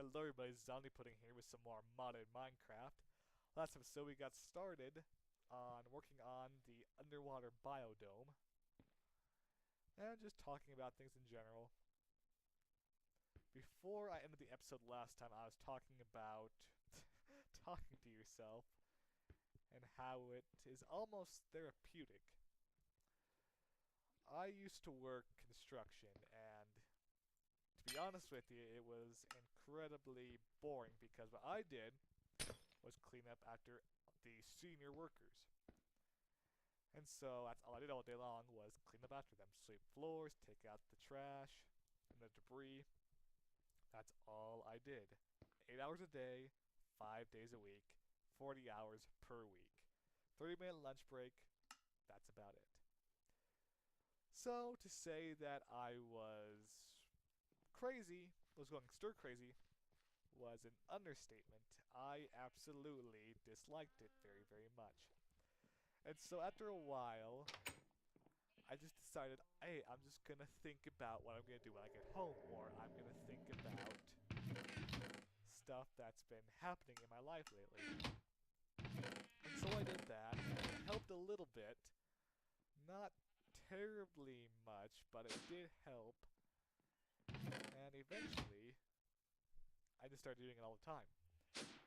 Hello everybody, Zombie Pudding here with some more modded Minecraft. Last episode we got started on working on the underwater biodome and just talking about things in general. Before I ended the episode last time, I was talking about talking to yourself and how it is almost therapeutic. I used to work construction, and to be honest with you, it was incredibly boring because what I did was clean up after the senior workers. And so that's all I did all day long was clean up after them. Sweep floors, take out the trash and the debris. That's all I did. 8 hours a day, 5 days a week, 40 hours per week. 30-minute lunch break, that's about it. So to say that I was crazy, was going stir crazy, was an understatement. I absolutely disliked it very, very much. And so after a while, I just decided, hey, I'm just gonna think about what I'm gonna do when I get home, or I'm gonna think about stuff that's been happening in my life lately. And so I did that, and it helped a little bit. Not terribly much, but it did help. And eventually, I just started doing it all the time.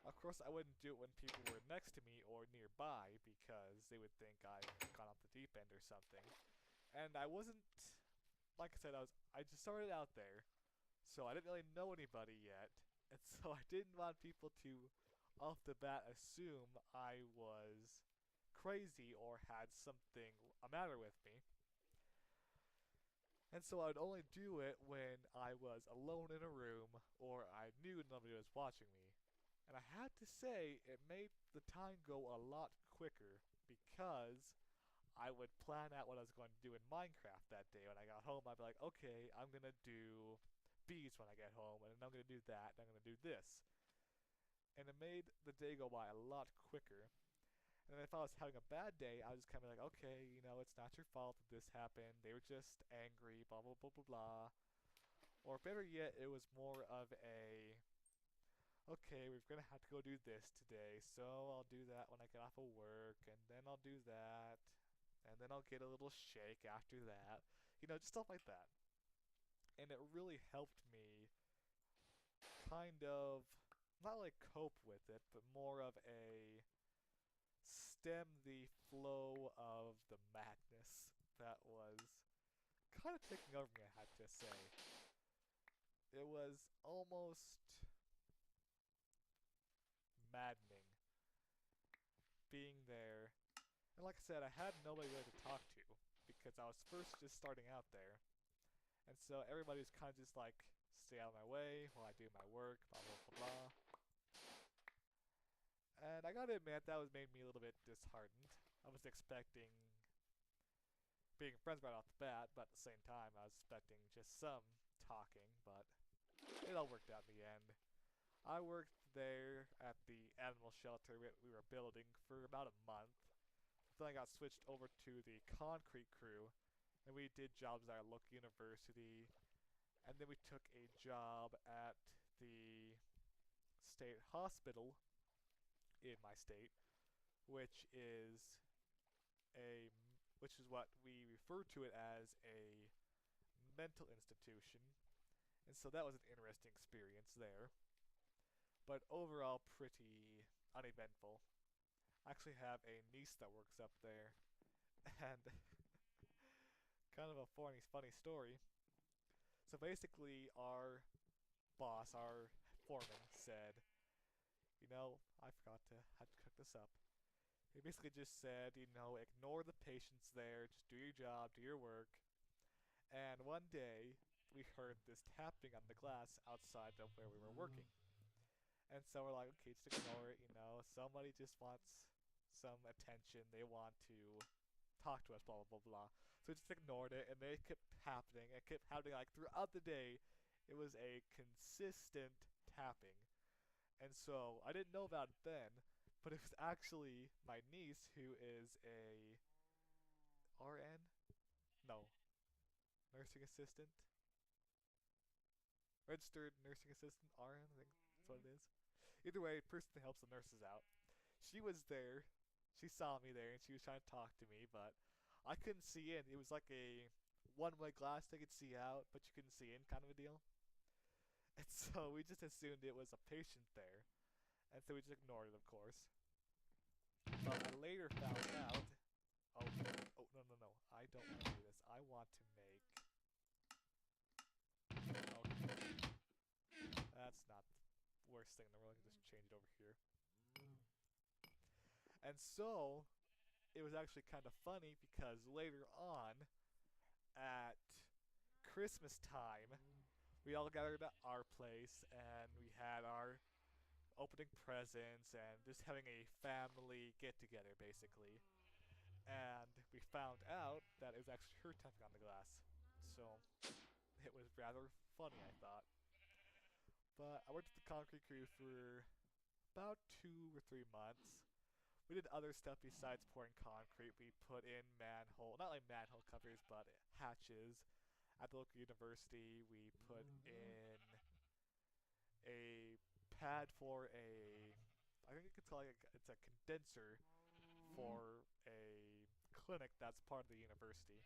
Of course, I wouldn't do it when people were next to me or nearby because they would think I'd gone off the deep end or something. And I wasn't, like I said, I just started out there, so I didn't really know anybody yet, and so I didn't want people to, off the bat, assume I was crazy or had something a matter with me. And so I would only do it when I was alone in a room or I knew nobody was watching me. And I had to say, it made the time go a lot quicker because I would plan out what I was going to do in Minecraft that day. When I got home, I'd be like, okay, I'm going to do bees when I get home, and then I'm going to do that, and I'm going to do this. And it made the day go by a lot quicker. And then if I was having a bad day, I was just kind of like, okay, you know, it's not your fault that this happened. They were just angry, blah, blah, blah, blah, blah. Or better yet, it was more of a, okay, we're gonna have to go do this today, so I'll do that when I get off of work, and then I'll do that, and then I'll get a little shake after that. You know, just stuff like that. And it really helped me kind of, not like cope with it, but more of a stem the flow of the madness that was kind of taking over me, I have to say. It was almost maddening being there. And like I said, I had nobody really to talk to because I was first just starting out there. And so everybody was kind of just like, stay out of my way while I do my work, blah, blah, blah, blah. And I gotta admit, that was made me a little bit disheartened. I was expecting being friends right off the bat, but at the same time, I was expecting just some talking, but it all worked out in the end. I worked there at the animal shelter we were building for about a month. Then I got switched over to the concrete crew, and we did jobs at our local university, and then we took a job at the state hospital in my state, which is a which is what we refer to it as a mental institution. And so that was an interesting experience there. But overall pretty uneventful. I actually have a niece that works up there, and kind of a funny story. So basically, our boss, our foreman, said, you know, I forgot to have to cook this up. He basically just said, you know, ignore the patients there, just do your job, do your work. And one day, we heard this tapping on the glass outside of where we were working. And so we're like, okay, just ignore it, you know, somebody just wants some attention, they want to talk to us, blah, blah, blah, blah. So we just ignored it, and it kept happening. It kept happening, like, throughout the day. It was a consistent tapping. And so I didn't know about it then, but it was actually my niece who is a RN? No, nursing assistant? registered nursing assistant, RN, I think that's what it is. Either way, person that helps the nurses out. She was there. She saw me there, and she was trying to talk to me, but I couldn't see in. It was like a one-way glass that could see out, but you couldn't see in kind of a deal. And so we just assumed it was a patient there, and so we just ignored it, of course. But I later found out. Oh, oh no no no! I don't want to do this. I want to make. Okay, that's not the worst thing in the world. I can just change it over here. And so it was actually kind of funny because later on, at Christmas time, we all gathered at our place and we had our opening presents and just having a family get together basically. And we found out that it was actually her tapping on the glass. So it was rather funny, I thought. But I worked at the concrete crew for about 2 or 3 months. We did other stuff besides pouring concrete. We put in manhole, not like manhole covers, but hatches. At the local university, we put in a pad for a, I think you could call it, it's a condenser for a clinic that's part of the university.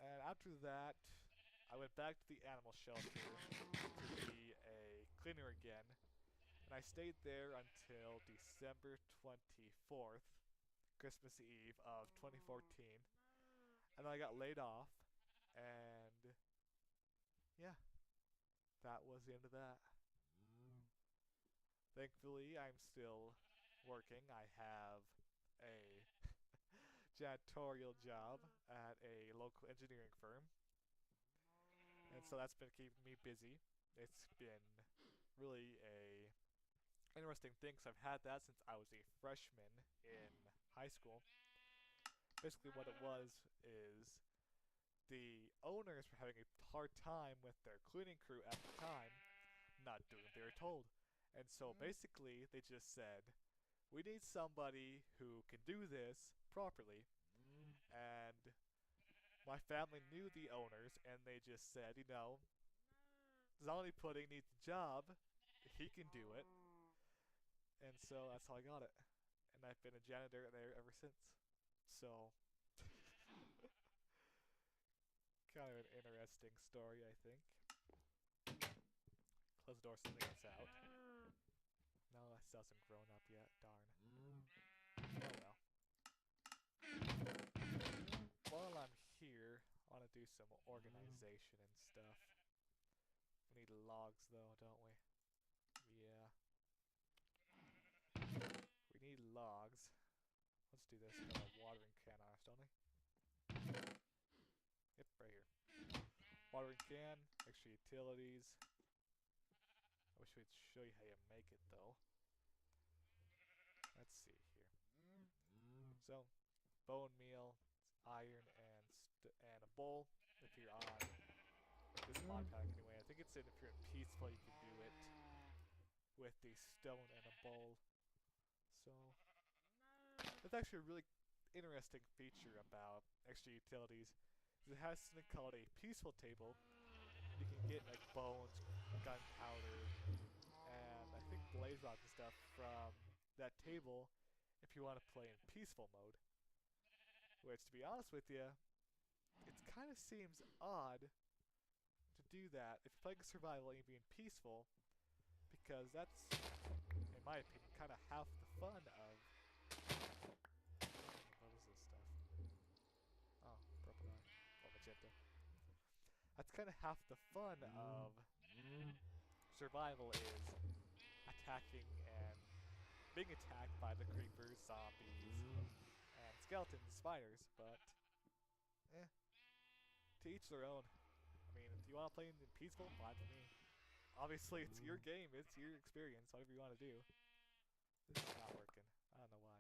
And after that, I went back to the animal shelter to be a cleaner again. And I stayed there until December 24th, Christmas Eve of 2014. And then I got laid off. And yeah, that was the end of that. Thankfully, I'm still working. I have a janitorial job at a local engineering firm. And so that's been keeping me busy. It's been really a interesting thing because I've had that since I was a freshman in high school. Basically what it was is the owners were having a hard time with their cleaning crew at the time not doing what they were told. And so basically they just said, we need somebody who can do this properly. And my family knew the owners and they just said, you know, Zombie Pudding needs a job, he can do it. And so that's how I got it. And I've been a janitor there ever since. So, kind of an interesting story, I think. Close the door so something gets out. No, that still hasn't grown up yet. Darn. Oh well. While I'm here, I want to do some organization and stuff. We need logs though, don't we? Yeah. We need logs. Let's do this. Got a watering can on us, don't we? Yep, right here. Watering can, extra utilities. I wish we'd show you how you make it though. Let's see here. So, bone meal, iron, and a bowl. If you're on this mod pack anyway, I think it's in if you're in peaceful, you can do it with the stone and a bowl. So, that's actually a really interesting feature about extra utilities. It has something called a peaceful table. You can get like bones, gunpowder, and I think blaze rods and stuff from that table if you want to play in peaceful mode. Which, to be honest with you, it kind of seems odd to do that if you're playing survival and you're being peaceful, because that's, in my opinion, kind of half the fun of. What is this stuff? Oh, purple dye. Oh, magenta. That's kind of half the fun of survival is attacking and being attacked by the creepers, zombies, and skeletons, spiders, but to each their own. I mean, if you want to play in peaceful, fine with me. Obviously, it's your game, it's your experience, whatever you want to do. This is not working. I don't know why.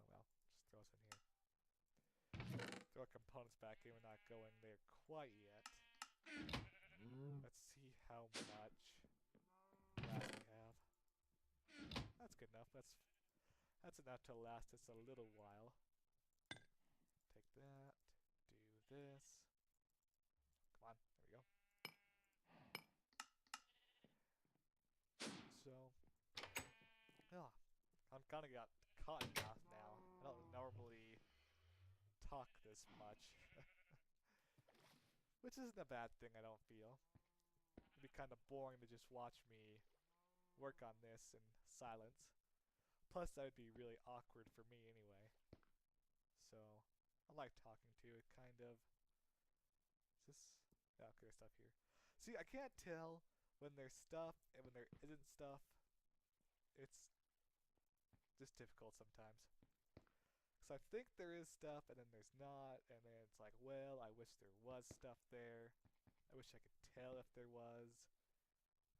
Oh well, just throw us in here. Throw our components back in, we're not going there quite yet. Let's see how much glass we have. That's good enough. That's enough to last us a little while. Take that. Do this. Come on, there we go. kind of got caught in mouth now. I don't normally talk this much. Which isn't a bad thing, I don't feel. It'd be kind of boring to just watch me work on this in silence. Plus, that would be really awkward for me anyway. So, I like talking to it, kind of. Is this... Yeah, okay, there's stuff here. See, I can't tell when there's stuff and when there isn't stuff. It's just difficult sometimes. So I think there is stuff and then there's not, and then it's like, well, I wish there was stuff there. I wish I could tell if there was.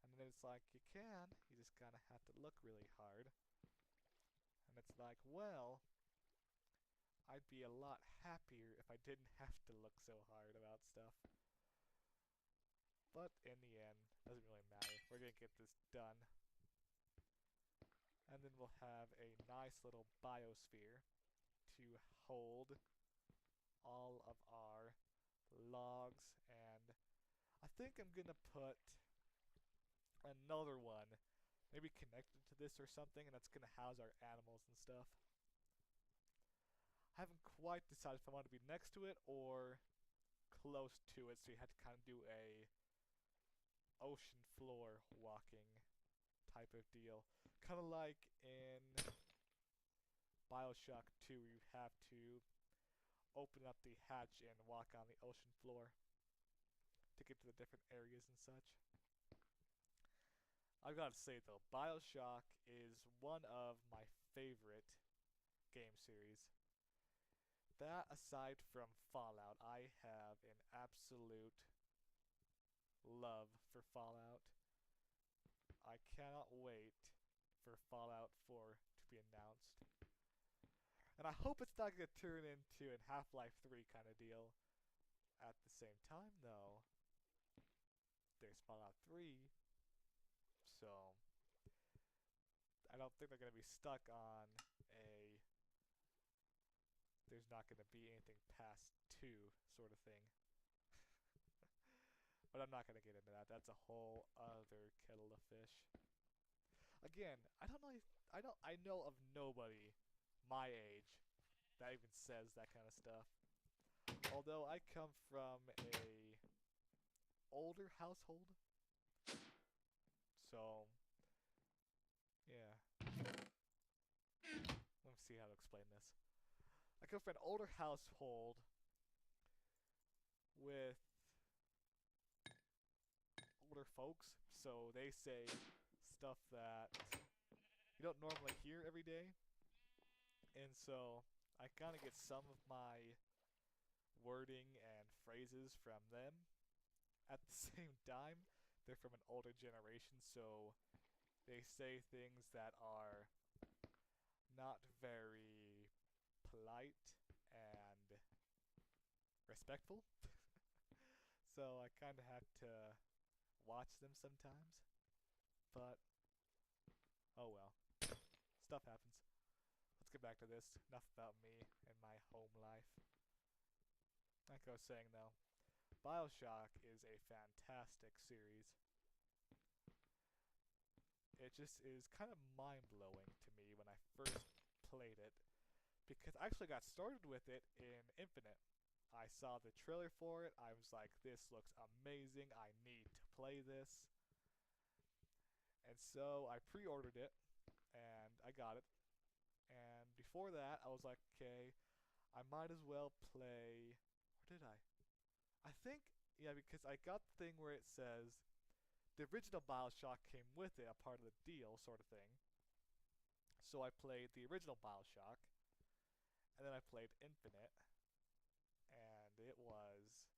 And then it's like, you can, you just kind of have to look really hard. And it's like, well, I'd be a lot happier if I didn't have to look so hard about stuff. But in the end, doesn't really matter. We're gonna get this done. And then we'll have a nice little biosphere to hold all of our logs, and I think I'm gonna put another one, maybe connected to this or something, and that's gonna house our animals and stuff. I haven't quite decided if I want to be next to it or close to it, so you have to kind of do a ocean floor walking type of deal. Kind of like in Bioshock 2, you have to open up the hatch and walk on the ocean floor to get to the different areas and such. I've got to say though, Bioshock is one of my favorite game series. That aside from Fallout, I have an absolute love for Fallout. I cannot wait for Fallout 4 to be announced. And I hope it's not going to turn into a Half-Life 3 kind of deal. At the same time, though, there's Fallout 3, so I don't think they're going to be stuck on a there's not going to be anything past 2 sort of thing. But I'm not going to get into that. That's a whole other kettle of fish. Again, I know of nobody my age that even says that kind of stuff. Although I come from a older household, so yeah. Let me see how to explain this. I come from an older household with older folks, so they say stuff that you don't normally hear every day. And so I kind of get some of my wording and phrases from them. At the same time, they're from an older generation, so they say things that are not very polite and respectful. So I kind of have to watch them sometimes. But, oh well. Stuff happens. Let's get back to this. Enough about me and my home life. Like I was saying though, Bioshock is a fantastic series. It just is kind of mind-blowing to me when I first played it, because I actually got started with it in Infinite. I saw the trailer for it, I was like, this looks amazing, I need to play this. And so I pre-ordered it, and I got it. And before that, I was like, okay, I might as well play... Where did I? I think, yeah, because I got the thing where it says the original Bioshock came with it, a part of the deal sort of thing. So I played the original Bioshock, and then I played Infinite, and it was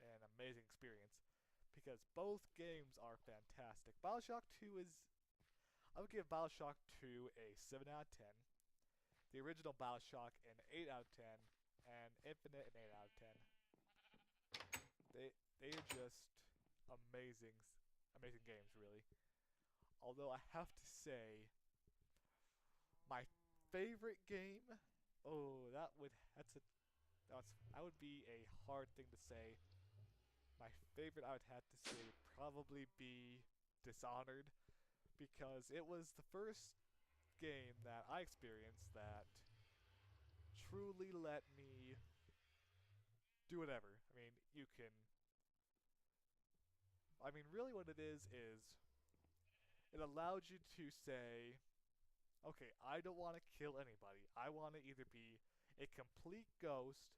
an amazing experience because both games are fantastic. Bioshock 2 is... I would give Bioshock 2 a 7 out of 10. The original Bioshock an 8 out of 10, and Infinite an 8 out of 10. They are just amazing games, really. Although I have to say, my favorite game, that would be a hard thing to say. My favorite, I would have to say, would probably be Dishonored, because it was the first game that I experienced that truly let me do whatever. I mean, you can. I mean, really, what it is it allowed you to say, okay, I don't want to kill anybody. I want to either be a complete ghost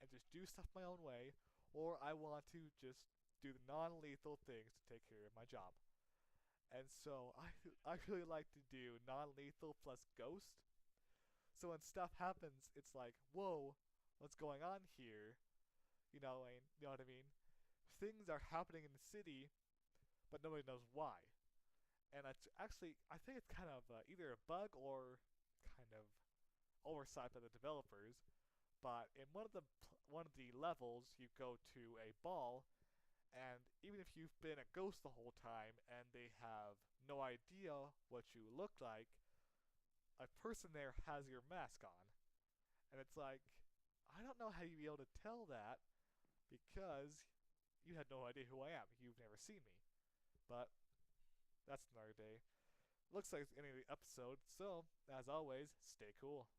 and just do stuff my own way, or I want to just do the non-lethal things to take care of my job. And so I really like to do non-lethal plus ghost. So when stuff happens, it's like, whoa, what's going on here? You know what I mean? Things are happening in the city, but nobody knows why. And it's actually, I think it's kind of either a bug or kind of oversight by the developers. But in one of the levels, you go to a ball, and even if you've been a ghost the whole time and they have no idea what you look like, a person there has your mask on. And it's like, I don't know how you'd be able to tell that because you had no idea who I am. You've never seen me. But that's another day. Looks like it's the end of the episode, so as always, stay cool.